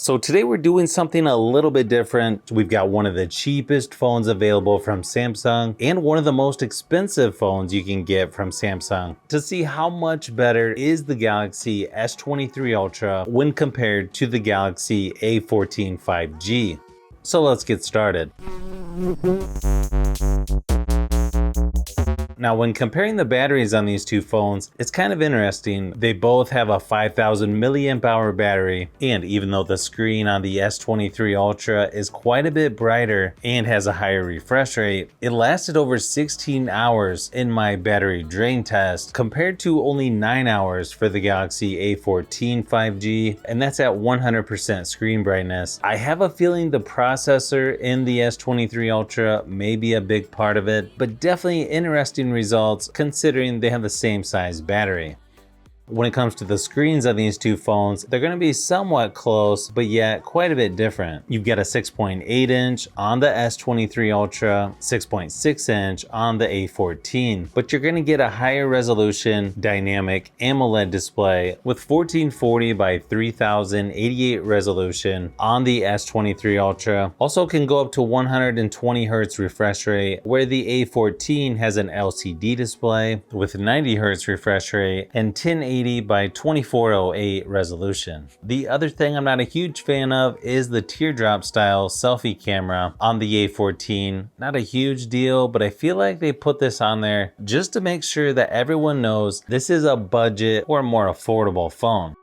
So today we're doing something a little bit different. We've got one of the cheapest phones available from Samsung and one of the most expensive phones you can get from Samsung to see how much better is the Galaxy S23 Ultra when compared to the Galaxy A14 5G. So let's get started. Now, when comparing the batteries on these two phones, it's kind of interesting. They both have a 5000 milliamp hour battery, and even though the screen on the S23 Ultra is quite a bit brighter and has a higher refresh rate, it lasted over 16 hours in my battery drain test compared to only 9 hours for the Galaxy A14 5G, and that's at 100% screen brightness. I have a feeling the processor in the S23 Ultra may be a big part of it, but definitely interesting results considering they have the same size battery. When it comes to the screens on these two phones, they're going to be somewhat close, but yet quite a bit different. You've got a 6.8 inch on the S23 Ultra, 6.6 inch on the A14, but you're going to get a higher resolution dynamic AMOLED display with 1440 by 3088 resolution on the S23 Ultra. Also can go up to 120 Hz refresh rate, where the A14 has an LCD display with 90 Hz refresh rate and 1080 by 2408 resolution. The other thing I'm not a huge fan of is the teardrop style selfie camera on the A14. Not a huge deal, but I feel like they put this on there just to make sure that everyone knows this is a budget or more affordable phone.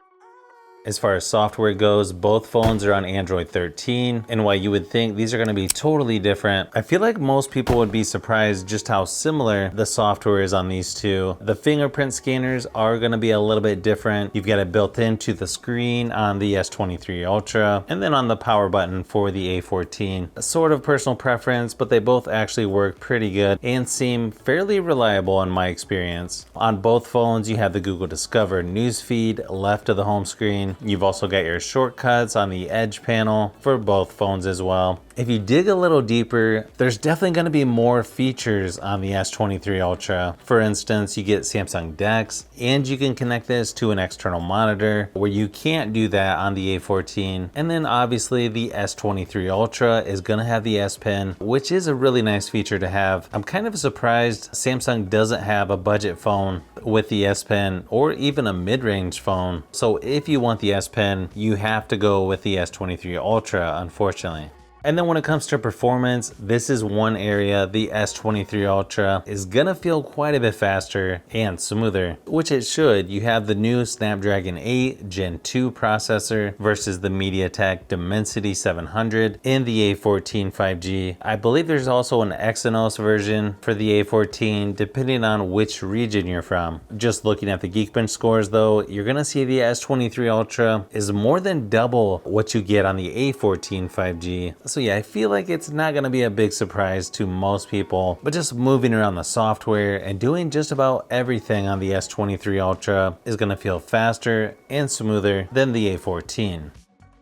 As far as software goes, both phones are on Android 13, and while you would think these are going to be totally different, I feel like most people would be surprised just how similar the software is on these two. The fingerprint scanners are going to be a little bit different. You've got it built into the screen on the S23 Ultra, and then on the power button for the A14. A sort of personal preference, but they both actually work pretty good and seem fairly reliable in my experience. On both phones, you have the Google Discover newsfeed left of the home screen. You've also got your shortcuts on the edge panel for both phones as well. If you dig a little deeper, there's definitely going to be more features on the S23 Ultra. For instance, you get Samsung DeX, and you can connect this to an external monitor where you can't do that on the A14. And then obviously the S23 Ultra is going to have the S Pen, which is a really nice feature to have. I'm kind of surprised Samsung doesn't have a budget phone with the S Pen or even a mid-range phone. So if you want the S Pen, you have to go with the S23 Ultra, unfortunately. And then when it comes to performance, this is one area the S23 Ultra is gonna feel quite a bit faster and smoother, which it should. You have the new Snapdragon 8 Gen 2 processor versus the MediaTek Dimensity 700 in the A14 5G. I believe there's also an Exynos version for the A14, depending on which region you're from. Just looking at the Geekbench scores though, you're gonna see the S23 Ultra is more than double what you get on the A14 5G. So yeah, I feel like it's not going to be a big surprise to most people, but just moving around the software and doing just about everything on the S23 Ultra is going to feel faster and smoother than the A14.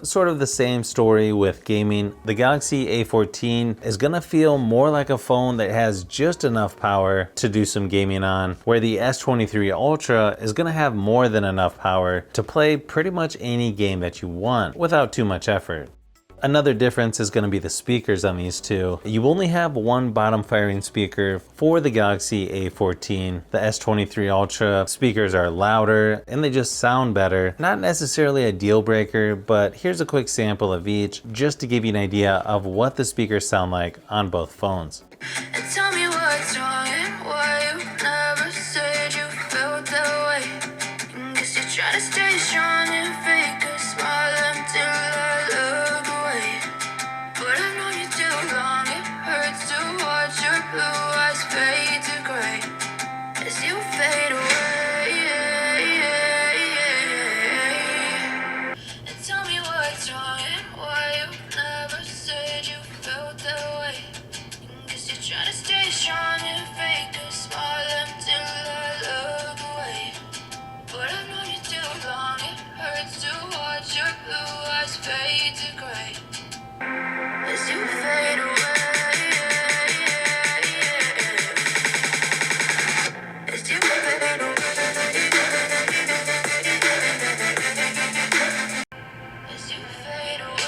Sort of the same story with gaming. The Galaxy A14 is going to feel more like a phone that has just enough power to do some gaming on, where the S23 Ultra is going to have more than enough power to play pretty much any game that you want without too much effort. Another difference is going to be the speakers on these two. You only have one bottom firing speaker for the Galaxy A14. The S23 Ultra speakers are louder and they just sound better. Not necessarily a deal breaker, but here's a quick sample of each just to give you an idea of what the speakers sound like on both phones. Tell me what's wrong and why you never said you felt that way. Guess you're trying to stay strong and fake a smile until I look away. But I've known you too long, it hurts to watch your blue eyes fade to gray as you fade away. And tell me what's wrong and why you never said you felt that way. Guess you're trying to stay strong and fake a smile until I look away. But I've known you too long, it hurts to watch your blue eyes fade to gray as you fade away. As you fade away. As you fade away.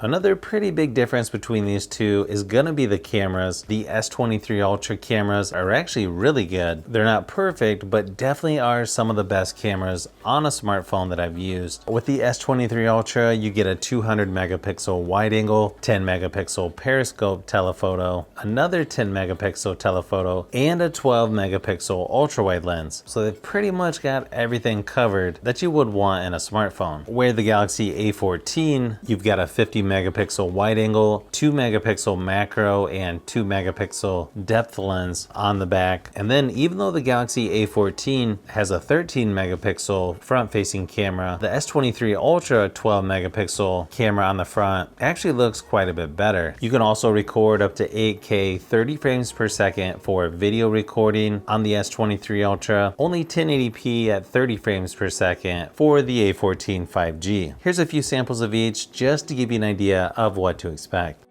Another pretty big difference between these two is gonna be the cameras. The S23 Ultra cameras are actually really good. They're not perfect, but definitely are some of the best cameras on a smartphone that I've used. With the S23 Ultra, you get a 200 megapixel wide angle, 10 megapixel periscope telephoto, another 10 megapixel telephoto, and a 12 megapixel ultra wide lens. So they've pretty much got everything covered that you would want in a smartphone. Where the Galaxy A14, you've got a 50 megapixel wide angle, 2 megapixel macro, and 2 megapixel depth lens on the back. And then even though the Galaxy A14 has a 13 megapixel front facing camera, the S23 Ultra 12 megapixel camera on the front actually looks quite a bit better. You can also record up to 8K 30 frames per second for video recording on the S23 Ultra, only 1080p at 30 frames per second for the A14 5G. Here's a few samples of each just to give you an idea of what to expect.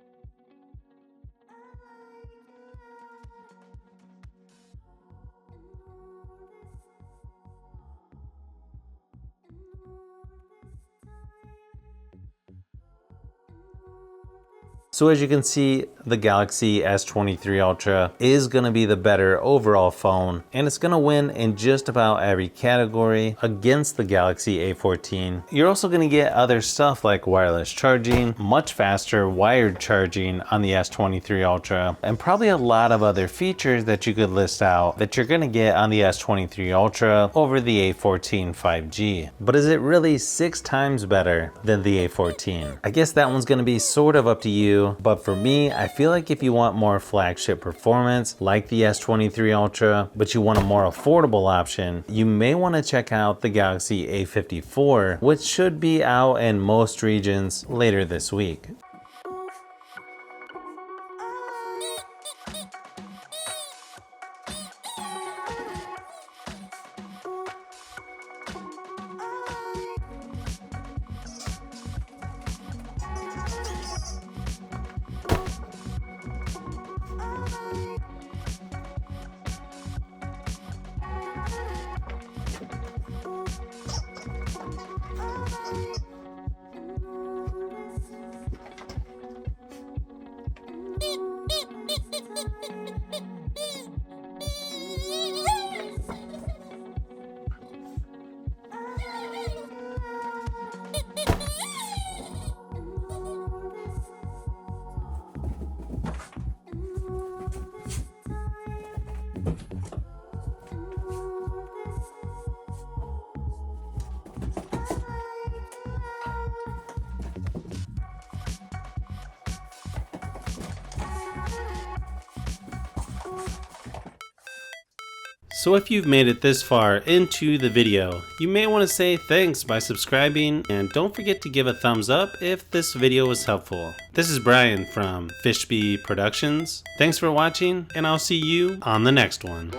So as you can see, the Galaxy S23 Ultra is going to be the better overall phone, and it's going to win in just about every category against the Galaxy A14. You're also going to get other stuff like wireless charging, much faster wired charging on the S23 Ultra, and probably a lot of other features that you could list out that you're going to get on the S23 Ultra over the A14 5G. But is it really 6 times better than the A14? I guess that one's going to be sort of up to you, but for me, I feel like if you want more flagship performance like the S23 Ultra, but you want a more affordable option, you may want to check out the Galaxy A54, which should be out in most regions later this week. So if you've made it this far into the video, you may want to say thanks by subscribing, and don't forget to give a thumbs up if this video was helpful. This is Brian from Fishbee Productions. Thanks for watching, and I'll see you on the next one.